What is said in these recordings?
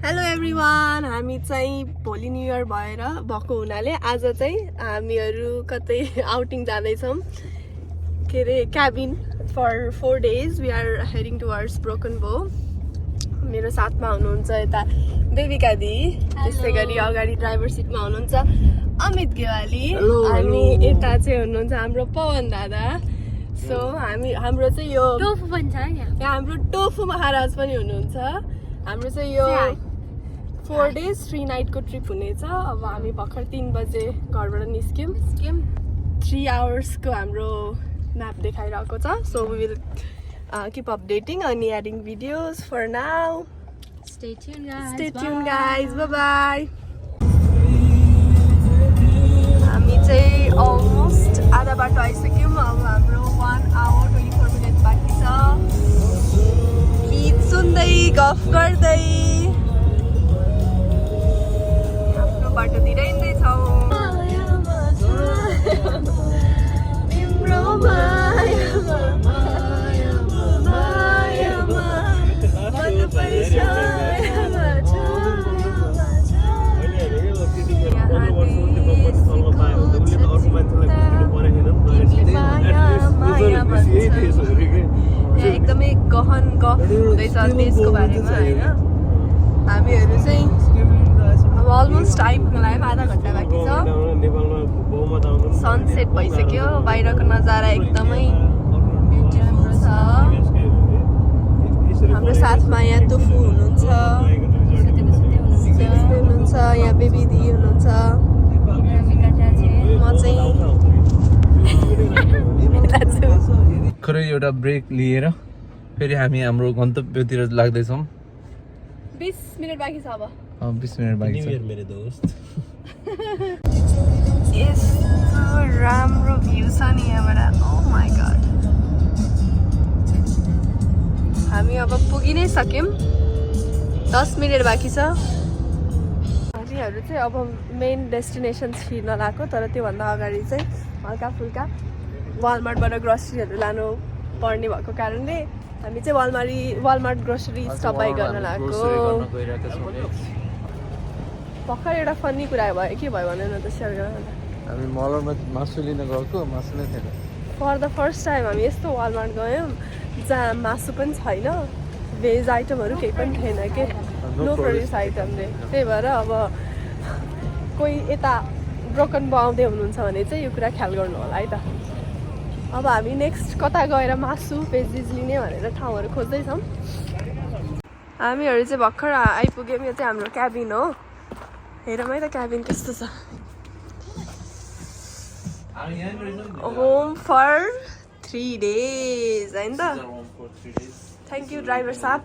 Hello everyone, हामी चाहिँ भोलि न्यू इयर भएको हुनाले आज चाहिँ हामीहरू कतै आउटिङ जाँदैछौँ के अरे cabin for 4 days we are heading towards Broken Bow. मेरो साथमा हुनुहुन्छ यता देविका दी, त्यसै गरी अगाडि ड्राइभर सिटमा हुनुहुन्छ अमित गेवाली अनि यता चाहिँ हुनुहुन्छ हाम्रो पवन दादा। सो हाम्रो चाहिँ यो टोफु पनि छ यहाँ, हाम्रो टोफु महाराज पनि हुनुहुन्छ। हाम्रो चाहिँ यो 4 days 3 night को ट्रिप हुनेछ। अब हामी भर्खर 3 बजे घरबाट निस्क्यौँ। 3 hours को हाम्रो म्याप देखाइरहेको छ। So we will keep updating अनि adding videos for now. Stay tuned guys. Stay tuned guys. Bye bye. हामी चाहिँ अलमोस्ट आधा बाटो आइसक्यौँ। अब हाम्रो 1 hour 24 minutes बाँकी छ। गीत सुन्दै गफ गर्दै आफ्नो बाटोतिर हिँड्दैछौँ। तिम्रो मायामा मायामा मन परिचयमा एकदमै गहन गफ हुँदैछ देशको बारेमा होइन। हामीहरू चाहिँ अब अलमोस्ट आइपुग्न लाग्यो, आधा घन्टा बाँकी छ। सनसेट भइसक्यो, बाहिरको नजारा एकदमै ब्युटिफुल छ। हाम्रो साथमा यहाँ टोफु हुनुहुन्छ, यहाँ बेबी दी हुनुहुन्छ, म चाहिँ खरै एउटा ब्रेक लिएर फेरि हामी हाम्रो गन्तव्यतिर लाग्दैछौँ। 20 मिनट बाँकी छ। अब 20 मिनट बाँकी छ। मेरो दोस्त यस्तो राम्रो भ्यू छ नि यहाँबाट। ओ माई गॉड, हामी अब पुगि नै सक्यौँ। 10 मिनट बाँकी छ। हामीहरू चाहिँ अब मेन डेस्टिनेसन छिर्न लाग्यो, तर त्योभन्दा अगाडि चाहिँ हल्का फुल्का वालमार्टबाट ग्रोसरीहरू लानु पर्ने भएको कारणले हामी चाहिँ वालमार्ट ग्रोसरी स्टप बाई गर्न लाग्यो। भर्खर एउटा फन्नी कुरा भयो, के भयो भने न त सेयर गर्न। हामी मलमा मासु लिन गएको, मासु नै थिएन। फर द फर्स्ट टाइम हामी यस्तो वालमार्ट गयौँ जहाँ मासु पनि छैन, भेज आइटमहरू केही पनि थिएन के, नो प्रोड्युस आइटमले। त्यही भएर अब कोही यता ब्रोकन बो आउँदै हुनुहुन्छ भने चाहिँ यो कुरा ख्याल गर्नु होला है त। अब हामी नेक्स्ट कता गएर मासु भेजिज लिने भनेर ठाउँहरू खोज्दैछौँ। हामीहरू चाहिँ भर्खर आइपुग्यौँ। यो चाहिँ हाम्रो क्याबिन हो। हेरौँ है त क्याबिन कस्तो छ। होम फर 3 days होइन त। थ्याङ्क यू ड्राइभर साहब।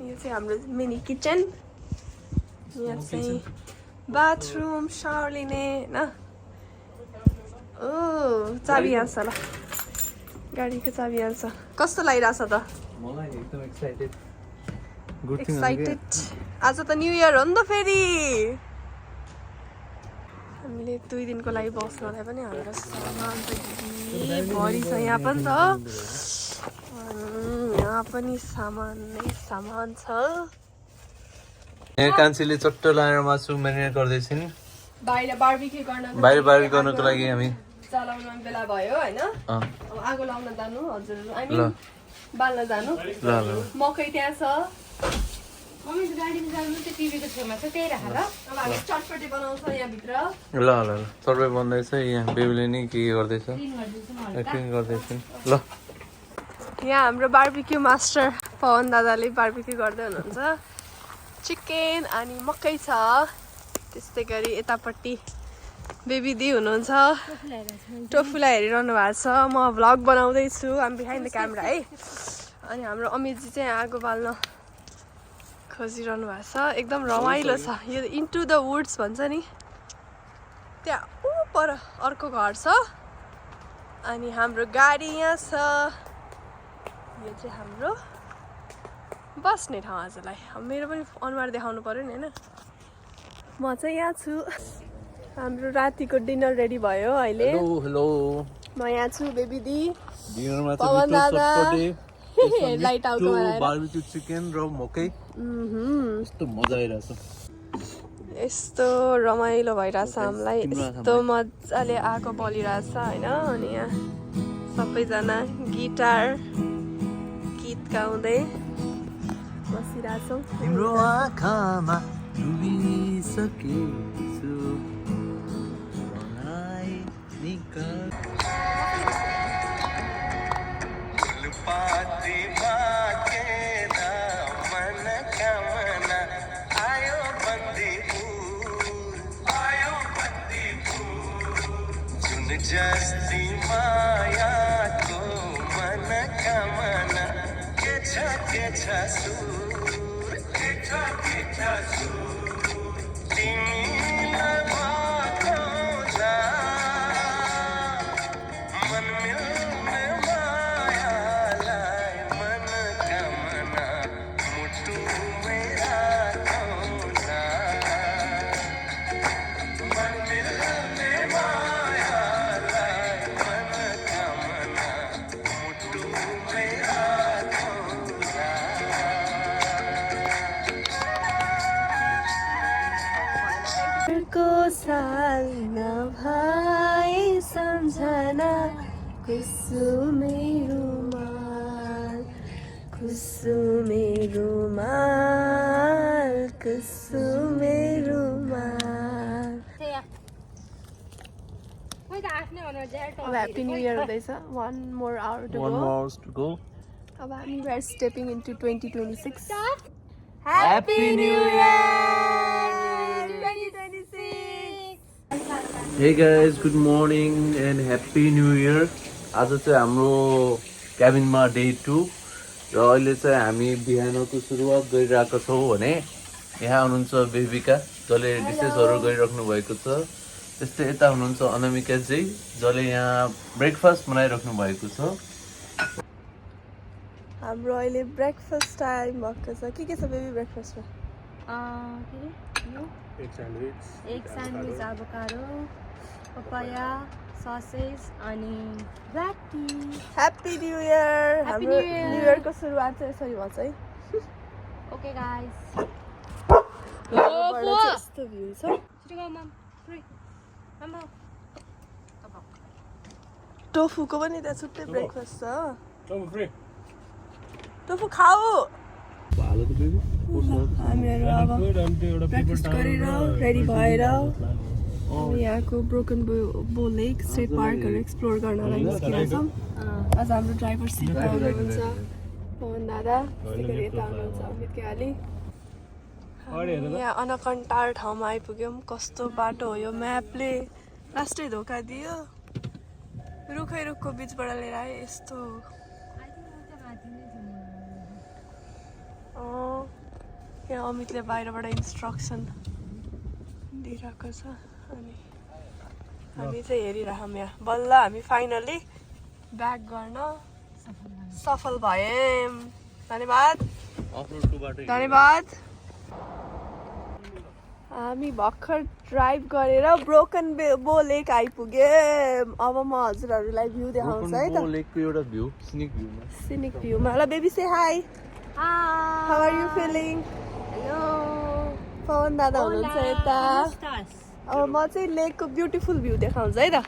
यो चाहिँ हाम्रो मिनी किचन, यहाँ चाहिँ बाथरुम, सावर लिने होइन। ओ चाबी यहाँ छ, ल गाडीको चाबी यहाँ छ। कस्तो लागिरहेछ त? मलाई एकदम एक्साइटेड। एक्साइटेड। आज त न्यू इयर हो नि त फेरि। हामीले 2 दिनको लागि बस्नलाई पनि हाम्रो सामान त भरि छ। यहाँ पनि त यहाँ पनि सामान नै सामान छ। यहाँ कान्छीले चट्ट लाएर मासु मेरिनेट गर्दैछन्। बाहिर बार्बिक्यू गर्नको लागि हामी चलाउन बेला भयो होइन। अब आगो लाउन जानु हजुर, आई मिन बाल्न जानु। मकै त्यहाँ छ। मम्मीको गाडीमा जानु त्यो टिभीको छेउमा छ, त्यही राख ल। अब हामी चटपटे बनाउँछ यहाँभित्र। ल सर्वे बन्दैछ। यहाँ बेबीले नि के गर्दैछ, एक्टिङ गर्दैछन्। ल यहाँ हाम्रो बार्बिक्यू मास्टर पवन दादाले बार्बिक्यू गर्दै हुनुहुन्छ। चिकन अनि मकै छ। त्यस्तै गरी यतापट्टि बेबी दी हुनुहुन्छ, टोफुलाई हेरिरहनु भएको छ। म भ्लग बनाउँदैछु, आम बिहाइन्ड द क्यामेरा है। अनि हाम्रो अमितजी चाहिँ आगो बाल्न खोजिरहनु भएको छ। एकदम रमाइलो छ। यो इन्टु द वुड्स भन्छ नि, त्यहाँ ऊ पर अर्को घर छ। अनि हाम्रो गाडी यहाँ छ। यो चाहिँ हाम्रो बस्ने ठाउँ आजलाई। अब मेरो पनि अनुहार देखाउनु पर्यो नि होइन। म चाहिँ यहाँ छु। हाम्रो रातिको डिनर रेडी भयो अहिले। हेलो म यहाँ छु, बेबी दी, डिनरमा पवन दादा, लाइट आउट बनाएर बारबिक्यू चिकन र मकै यस्तो मजा आइरहेछ यस्तो रमाइलो भइरहेछ हामीलाई यस्तो मजाले आगो बलिरहेछ होइन अनि यहाँ सबैजना गिटार गीत गाउँदै बसिरहेछौँ तिम्रो आँखामा डुबिसकेछु मलाई निकाल पातीमा केन मन कामना आयो बन्दीपुर जुन जस्ती मायाको मन कामना के छ सुर तिमीलाई भगाउँदा मन मिल्ने मायालाई मन कामना मुटुमै राखौँला मन मिल्ने मायालाई मन कामना मुटुमै राखौँला को साल नभए सम्झना कुसुमे रुमाल कुसुमे रुमाल कुसुमे रुमाल अब ह्याप्पी न्यू इयर हुँदैछ 1 more hour to go अब हामी we are stepping into 2026 Happy New Year! 2026 Hey guys, good morning and Happy New Year! आज चाहिँ हाम्रो क्याबिनमा डे 2 र अहिले चाहिँ हामी बिहानको सुरुवात गरिरहेको छौँ भने यहाँ हुनुहुन्छ बेबिका जसले डिसेसहरू गरिराख्नु भएको छ त्यस्तै यता हुनुहुन्छ अनामिकाजी जसले यहाँ ब्रेकफास्ट बनाइराख्नु भएको छ हाम्रो अहिले ब्रेकफास्ट टाइम भएको छ के छ बेबी ब्रेकफास्टमा एक स्यान्डविच avocado पपाया ससेज अनि black tea happy new year Happy हाम्रो New Year! न्यू इयरको सुरुवात चाहिँ यसरी भन्छ है ओके गाइस यहाँबाट चाहिँ यस्तो भ्यू छ छिटो गो मम मम टोफुको पनि त्यहाँ छुट्टै ब्रेकफास्ट छ टोफु खाऊ हामीहरू अब ब्रेकफास्ट गरेर रेडी भएर यहाँको ब्रोकन बो लेक स्टेट पार्कहरू एक्सप्लोर गर्नलाई निस्किरहेछौँ आज हाम्रो ड्राइभर सिटमा हुनुहुन्छ पवन दादा त्यस्तै गरी यता हुनुहुन्छ अमित केवाली यहाँ अनकन्टार ठाउँमा आइपुग्यौँ कस्तो बाटो हो यो म्यापले लास्टै धोका दियो रुखै रुखको बिचबाट लिएर आयो यस्तो यहाँ अमितले बाहिरबाट इन्स्ट्रक्सन दिइरहेको छ अनि हामी चाहिँ हेरिरहौँ यहाँ बल्ल हामी फाइनली ब्याक गर्न सफल भयौँ धन्यवाद धन्यवाद हामी भर्खर ड्राइभ गरेर ब्रोकन बो लेक आइपुग्यौँ अब म हजुरहरूलाई भ्यू देखाउँछु है त लेकको एउटा भ्यू सिनिक भ्यूमा ल baby say hi how are you feeling hello Pawan दादा हुनुहुन्छ यता अब म चाहिँ लेकको ब्युटिफुल भ्यू देखाउँछु है त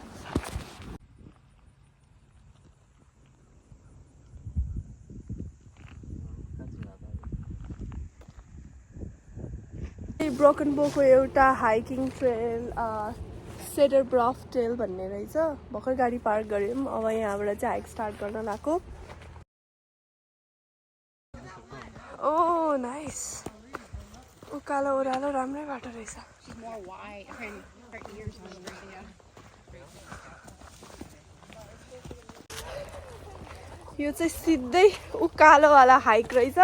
ब्रोकन बोको एउटा हाइकिङ ट्रेल सेडर ब्रफ ट्रेल भन्ने रहेछ भर्खर गाडी पार्क गऱ्यौँ अब यहाँबाट चाहिँ हाइक स्टार्ट गर्न लाग्यो ओ नाइस उकालो ओह्रालो राम्रै बाटो रहेछ यो चाहिँ सिधै उकालोवाला हाइक रहेछ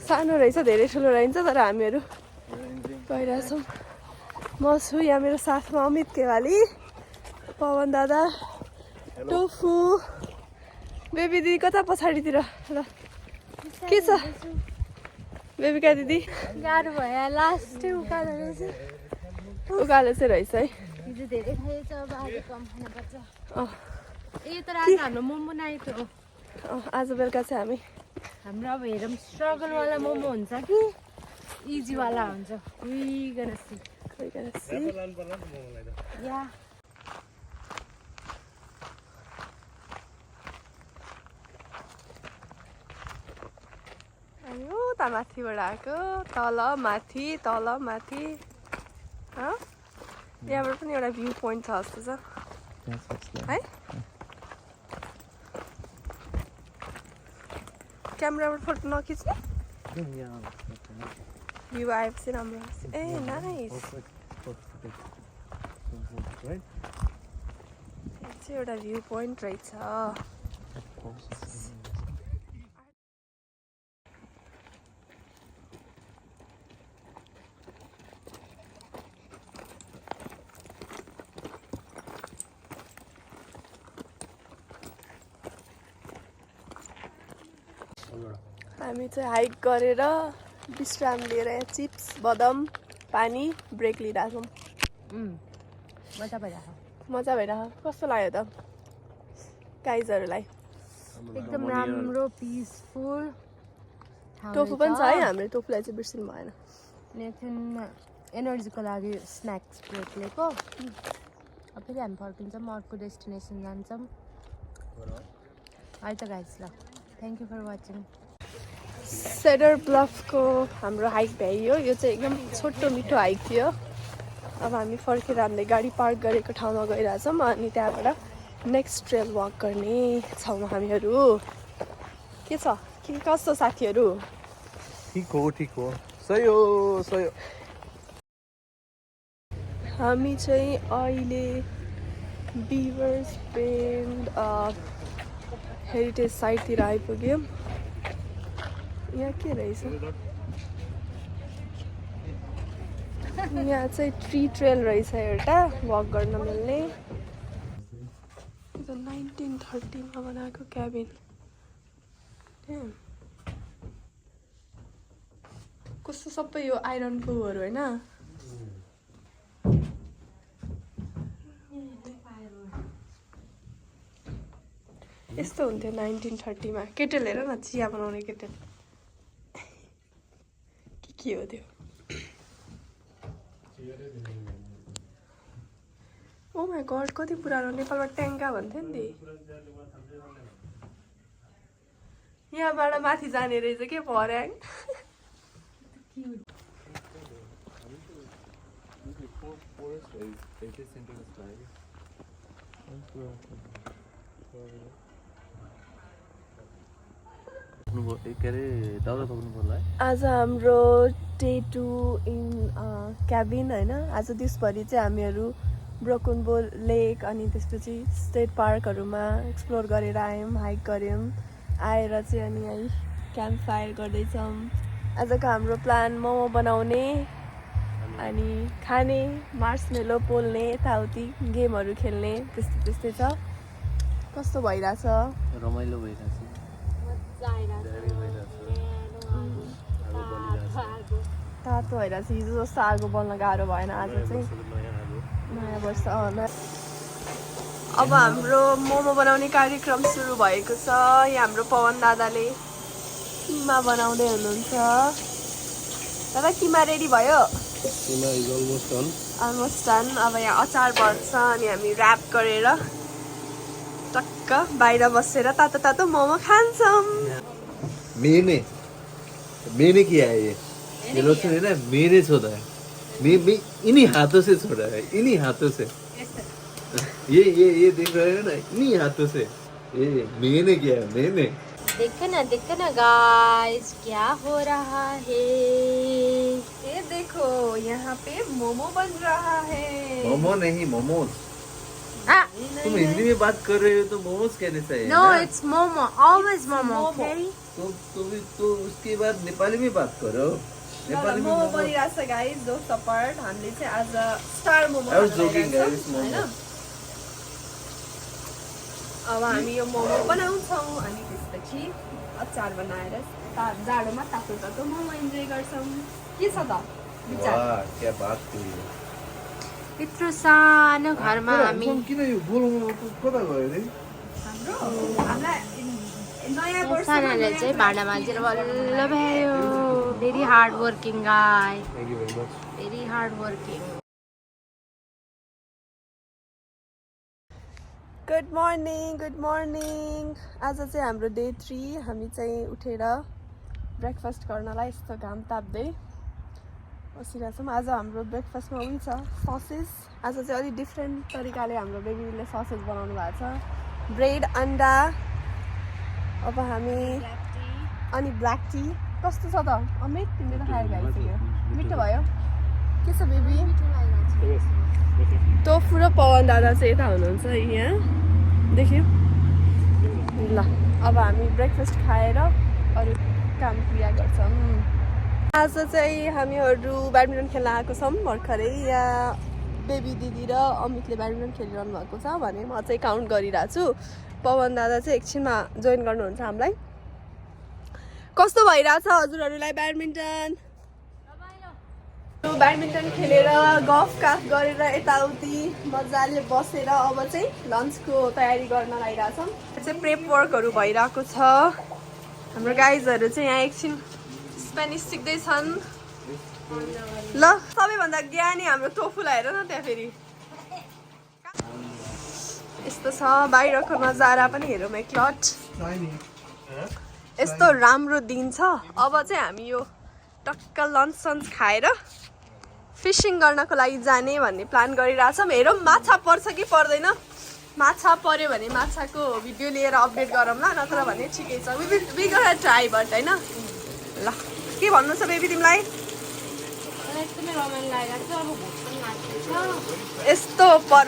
सानो रहेछ धेरै ठुलो रहन्छ तर हामीहरू गइरहेछौँ म छु यहाँ मेरो साथमा अमित केवाली पवन दादा टोफु बेबी दिदी कता पछाडितिर ल के छ बेबिका दिदी गाह्रो भयो लास्टै उकालो रहेछ उकालो चाहिँ रहेछ है हिजो धेरै खाएछ अब आज कम खानुपर्छ ए तर आज हाम्रो मोमो नाइट हो आज बेलुका चाहिँ हामी हाम्रो अब हेरौँ स्ट्रगलवाला मोमो हुन्छ कि इजीवाला हुन्छ या हामी उता माथिबाट आएको तल माथि यहाँबाट पनि एउटा भ्यू पोइन्ट छ जस्तो छ है क्यामेराबाट फोटो नखिच्ने भ्यू आएपछि राम्रो आउँछ ए नाइस यो चाहिँ एउटा भ्यू पोइन्ट रहेछ हामी चाहिँ हाइक गरेर विश्राम लिएर यहाँ चिप्स बदाम पानी ब्रेक लिइरहेछौँ मजा भइरहेको मजा भइरहेको कस्तो लाग्यो त गाइजहरूलाई एकदम राम्रो पिसफुल टोफु पनि छ है हामीले टोफुलाई चाहिँ बिर्सिनु भएन एकछिन एनर्जीको लागि स्न्याक्स ब्रेक लिएको अब फेरि हामी फर्किन्छौँ अर्को डेस्टिनेसन जान्छौँ है त गाइज ल thank you for watching Cedar ब्लफको हाम्रो हाइक भ्याइयो यो चाहिँ एकदम छोटो मिठो हाइक थियो अब हामी फर्केर हामीले गाडी पार्क गरेको ठाउँमा गइरहेछौँ अनि त्यहाँबाट नेक्स्ट ट्रेल वक गर्ने छौँ हामीहरू के छ के कस्तो साथीहरू ठिक हो सही हो हामी चाहिँ अहिले बिभर्स बेन्ड हेरिटेज साइटतिर आइपुग्यौँ यहाँ के रहेछ यहाँ चाहिँ ट्री ट्रेल रहेछ एउटा वक गर्न मिल्ने 1930 मा बनाएको क्याबिन कस्तो सबै यो आइरनको हरू होइन यस्तो हुन्थ्यो 1930 मा केटल हेर न चिया बनाउने केटल के हो त्यो ओ माई गड कति पुरानो नेपालमा ट्याङ्का भन्थ्यो नि यहाँबाट माथि जाने रहेछ के पर्याङ आज हाम्रो डे 2 इन क्याबिन होइन आज दिसभरि चाहिँ हामीहरू ब्रोकन बोल लेक अनि त्यसपछि स्टेट पार्कहरूमा एक्सप्लोर गरेर आयौँ हाइक गऱ्यौँ आएर चाहिँ अनि है क्याम्प फायर गर्दैछौँ आजको हाम्रो प्लान मोमो बनाउने अनि खाने मार्समेलो पोल्ने यताउति गेमहरू खेल्ने त्यस्तै छ कस्तो भइरहेछ रमाइलो भइरहेछ तातो भइरहेछ हिजो जस्तो आगो बल्न गाह्रो भएन आज चाहिँ नयाँ वर्ष अब हाम्रो मोमो बनाउने कार्यक्रम सुरु भएको छ यहाँ हाम्रो पवन दादाले किमा बनाउँदै हुनुहुन्छ दादा किमा रेडी भयो अलमोस्ट डन अब यहाँ अचार बन्छ अनि हामी ऱ्याप गरेर टक्क बाहिर बसेर तातो तातो मोमो खान्छौँ मैंने किया है ये लोग सुने ना मेरे छोड़ा है मैं इन्हीं हाथों से छोड़ा है इन्हीं हाथों से ये देख रहे हो ना इन्हीं हाथों से ये मैंने किया है मैंने देखो ना गाइस क्या हो रहा है ये देखो यहाँ पे मोमो बन रहा है मोमो नहीं मोमोज तुम हिंदी में बात कर रहे हो तो मोमोज कहने चाहिए no it's momo always momo okay तो उसके बाद नेपाली में बात करो नेपाली में मोमो बनिरहेछ गाइस जो सपर्ट हामीले चाहिँ आज स्टार मोमो हैन अब हामी यो मोमो बनाउँछौँ अनि त्यसपछि अचार बनाएर जाडोमा तातो तातो मोमो इन्जोय गर्छौँ के छ त विचार वाह क्या बात की यत्रो सानो घरमा हामी किन यो बोल्नु कता गयो रे सानाले चाहिँ भाँडा माझेर बल्ल भ्यायो भेरी हार्ड वर्किङ गाई very hard working good morning आज चाहिँ हाम्रो डे 3 हामी चाहिँ उठेर ब्रेकफास्ट गर्नलाई यस्तो घाम ताप्दै बसिरहेको छौँ। आज हाम्रो ब्रेकफास्टमा उयो छ ससेज। आज चाहिँ अलिक डिफ्रेन्ट तरिकाले हाम्रो बेबीले ससेज बनाउनु भएको छ, ब्रेड अन्डा। अब हामी अनि ब्ल्याक टी कस्तो छ त अमित? तिमीले त खाएर गइसक्यो, मिठो भयो के छ बेबी? टोफु र पवन दादा चाहिँ यता हुनुहुन्छ यहाँ देख्यो ल। अब हामी ब्रेकफास्ट खाएर अरू काम क्रिया गर्छौँ। आज चाहिँ हामीहरू ब्याडमिन्टन खेल्न आएको छौँ भर्खरै। यहाँ बेबी दिदी र अमितले ब्याडमिन्टन खेलिरहनु भएको छ भने म चाहिँ काउन्ट गरिरहेको छु। पवन दादा चाहिँ एकछिनमा जोइन गर्नुहुन्छ हामीलाई। कस्तो भइरहेछ हजुरहरूलाई ब्याडमिन्टन? ब्याडमिन्टन खेलेर गफ काफ गरेर यताउति मजाले बसेर अब चाहिँ लन्चको तयारी गर्न लागिरहेछौँ। चाहिँ प्रेप वर्कहरू भइरहेको छ। हाम्रो गाइजहरू चाहिँ यहाँ एकछिन स्पेनिस सिक्दैछन्। ल सबैभन्दा ज्ञानी हाम्रो टोफुलाई हेर न त्यहाँ फेरि यस्तो छ। बाहिरको नजारा पनि हेरौँ एकलट। यस्तो राम्रो दिन छ। अब चाहिँ हामी यो टक्क लन्च सन्च खाएर फिसिङ गर्नको लागि जाने भन्ने प्लान गरिरहेछौँ। हेरौँ माछा पर्छ कि पर्दैन। माछा पर्यो भने माछाको भिडियो लिएर अपडेट गरौँला, नत्र भने ठिकै छ। वी गोना ट्राई बट होइन। ल के भन्नु छ बेबी तिमीलाई? एकदमै रमाइलो लागिरहेको छ। अब भोक पनि लाग्दैछ। यस्तो पर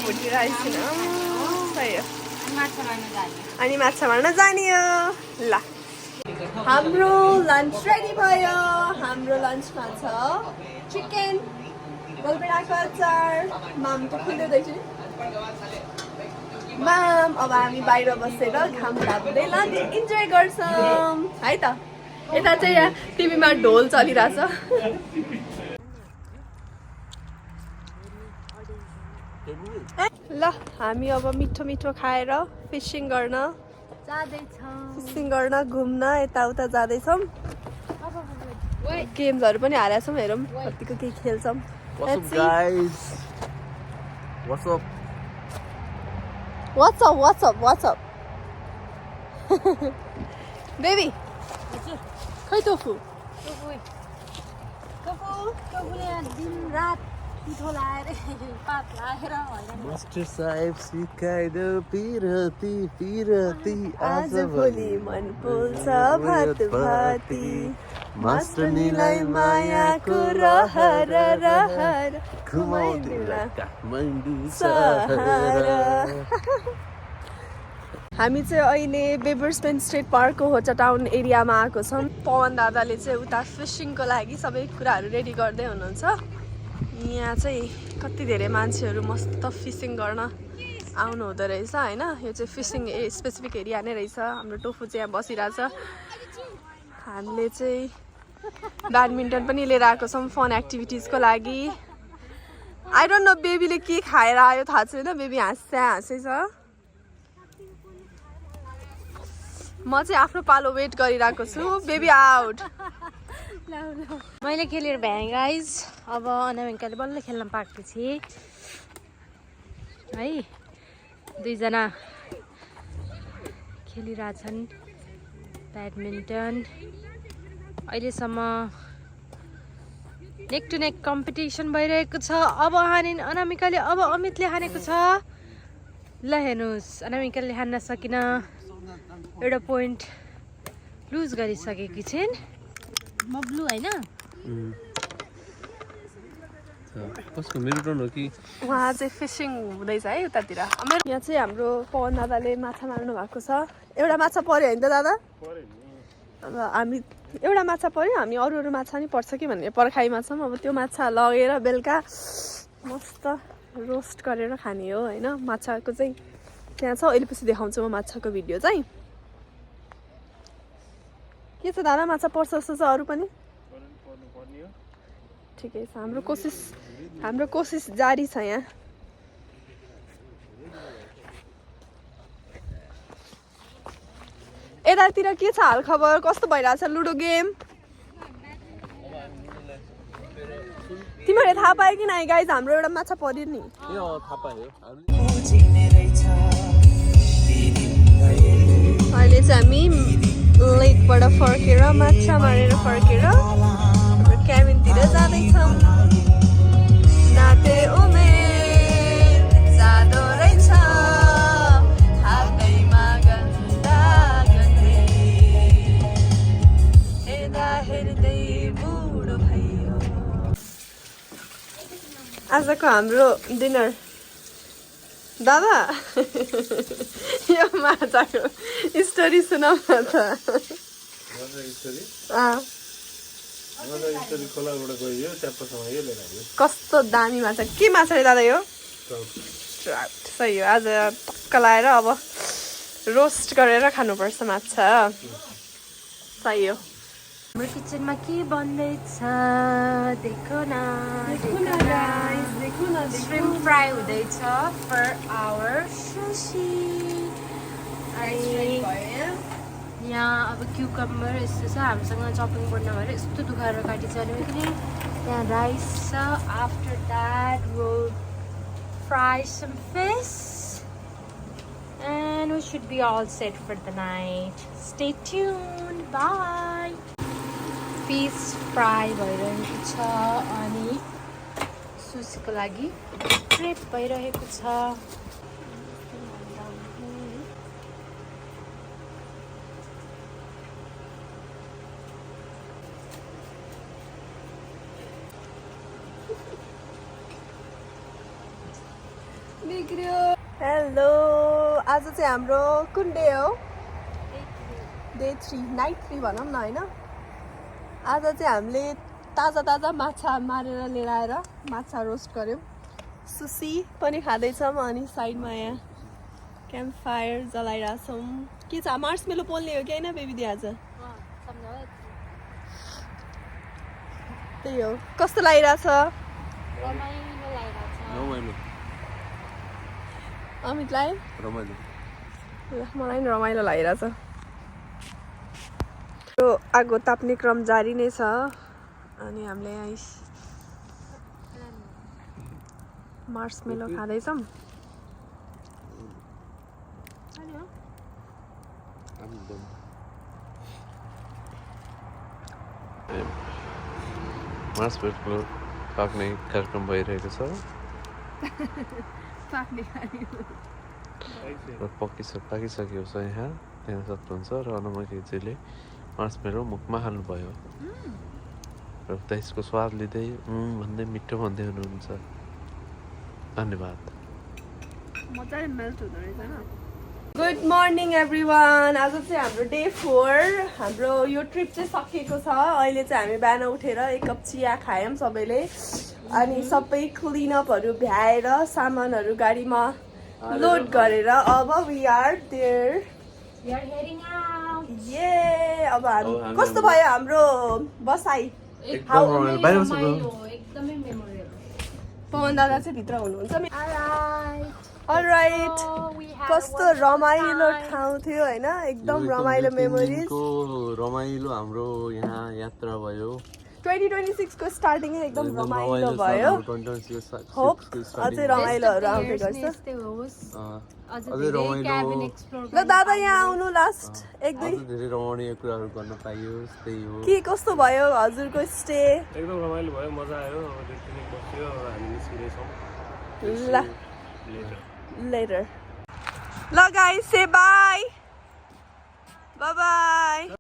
भुटिरहेको छैन। सही हो। अनि माछा मार्न जाने हो। ल हाम्रो लन्च रेडी भयो। हाम्रो लन्चमा छ चिकन, गोलभेडाको अचार, मामको खुल्दैछु माम। अब हामी बाहिर बसेर घाम ताप्दै लन्च इन्जोय गर्छौँ है त। यता चाहिँ यहाँ टिभीमा ढोल चलिरहेछ। ल हामी अब मिठो मिठो खाएर फिसिङ गर्न घुम्न यताउता जाँदैछौँ। गेम्सहरू पनि हारेका छौँ। हेरौँ कतिको केही खेल्छौँ। What's up? Baby, खै टोफु? टोफुले दिन रात पिठो लाएर पात लाएर मास्टर साहेब सिकाइदो पिरती आज भोलि मन पोल्छ भात भाती। मास्टरनीलाई मायाको रहर घुमाइदिउँला काठमाडौँ सहर। हामी चाहिँ अहिले बेबर्सपेन स्टेट पार्कको होचा टाउन एरियामा आएको छौँ। पवन दादाले चाहिँ उता फिसिङको लागि सबै कुराहरू रेडी गर्दै हुनुहुन्छ। यहाँ चाहिँ कति धेरै मान्छेहरू मस्त फिसिङ गर्न आउनु हुँदो रहेछ होइन। यो चाहिँ फिसिङ स्पेसिफिक एरिया नै रहेछ। हाम्रो टोफु चाहिँ यहाँ बसिरहेछ। हामीले चाहिँ ब्याडमिन्टन पनि लिएर आएको छौँ फन एक्टिभिटिजको लागि। आई डोन्ट नो बेबीले के खाएर आयो थाहा छैन। बेबी हाँसै छ। म चाहिँ आफ्नो पालो वेट गरिरहेको छु। Baby out. मैले खेलेर भ्याएँ गाइज। अब अनामिकाले बल्ल खेल्न पाएको थिएँ है। दुईजना खेलिरहेछन् ब्याडमिन्टन। अहिलेसम्म नेक टु नेक कम्पिटिसन भइरहेको छ। अब हानिन् अनामिकाले, अब अमितले हानेको छ। ल हेर्नुहोस् अनामिकाले हान्न सकिन, एउटा पोइन्ट लुज गरिसकेकी छिन्। म ब्लू होइन कसको मेरो टर्न हो कि? उहाँ चाहिँ फिसिङ हुँदैछ है उतातिर। यहाँ चाहिँ हाम्रो पवन दादाले माछा मार्नु भएको छ। एउटा माछा पर्यो होइन त दादा? अब हामी एउटा माछा पर्यो। हामी अरू माछा नि पर्छ कि भन्ने पर्खाइमा छौँ। अब त्यो माछा लगेर बेलुका मस्त रोस्ट गरेर खाने हो होइन। माछाको चाहिँ त्यहाँ छ। अहिले पछि देखाउँछु म माछाको भिडियो चाहिँ। के छ दादा माछा पर्छ जस्तो छ अरू पनि? ठिकै छ। हाम्रो कोसिस जारी छ यहाँ। यतातिर के छ हाल खबर कस्तो भइरहेछ लुडो गेम तिमीहरूले थाहा पायो कि नाइ गाइज हाम्रो एउटा माछा पर्यो नि अहिले चाहिँ हामी लेकबाट फर्केर माछा मारेर फर्केर हाम्रो क्याबिनतिर जाँदैछौँ नाते उमेर जाँदो रहेछ हातैमा गन्दा गन्दै हेर्दा हेर्दै बुढो भयो आजको हाम्रो डिनर दादा यो माछाको स्टोरी सुनाउ न त कस्तो दामी माछा के माछा रे दादा यो ट्राउट सही हो आज टक्क लाएर अब रोस्ट गरेर खानुपर्छ माछा सही हो हाम्रो किचनमा के बन्दैछ देखो न श्रिम्प फ्राई हुँदैछ फर आवर सुशी यहाँ अब क्युकम्बर यस्तो छ हामीसँग चपिङ बोर्ड नभएर यस्तो दुखाएर काटिन्छ अनि यहाँ राइस छ after that will fry some fish and we should be all set for the night stay tuned by fish fry भइरहेको छ अनि सुसीको लागि प्रेप भइरहेको छ हेलो आज चाहिँ हाम्रो कुन डे हो डे 3 नाइट 3 भनौँ न होइन आज चाहिँ हामीले ताजा ताजा माछा मारेर लिएर आएर माछा रोस्ट गऱ्यौँ सुसी पनि खाँदैछौँ अनि साइडमा यहाँ क्याम्प फायर जलाइरहेछौँ के छ मार्समेलो पोल्ने हो कि होइन बेबी आज त्यही हो कस्तो लागिरहेछ अमितलाई मलाई पनि रमाइलो लागिरहेछ यो आगो ताप्ने क्रम जारी नै छ अनि हामीले यहाँ मार्समेलो खाँदैछौँ मार्समेलो पाक्ने कार्यक्रम भइरहेको छ र पाकिसकेको छ यहाँ हेर्न सक्नुहुन्छ र अनमजीले मार्समेलो मुखमा हाल्नुभयो र त्यसको स्वाद लिँदै भन्दै मिठो भन्दै हुनुहुन्छ धन्यवाद मजाले मेल्ट हुँदो रहेछ न गुड मर्निङ एभ्रिवान आज चाहिँ हाम्रो डे 4 हाम्रो यो ट्रिप चाहिँ सकिएको छ अहिले चाहिँ हामी बिहान उठेर एक कप चिया खायौँ सबैले अनि सबै क्लिनअपहरू भ्याएर सामानहरू गाडीमा लोड गरेर अब वी आर देयर ये अब हामी कस्तो भयो हाम्रो बसाइ पवन दादा चाहिँ भित्र हुनुहुन्छ अलराइट कस्तो रमाइलो ठाउँ थियो होइन एकदम रमाइलो मेमोरिज रमाइलो हाम्रो यहाँ यात्रा भयो 2026 को स्टार्टिङ एकदम रमाइलो भयो होप अझै रमाइलोहरू आउँदै गर्छ ल दादा यहाँ आउनु लास्ट एक दुई धेरै रमाइलो कुराहरू गर्न पाइयो त्यही हो के कस्तो भयो हजुरको स्टे एकदम रमाइलो भयो मजा आयो अब बस्यो हामी निस्किँदैछौँ ल later ल गाइस से बाई बाई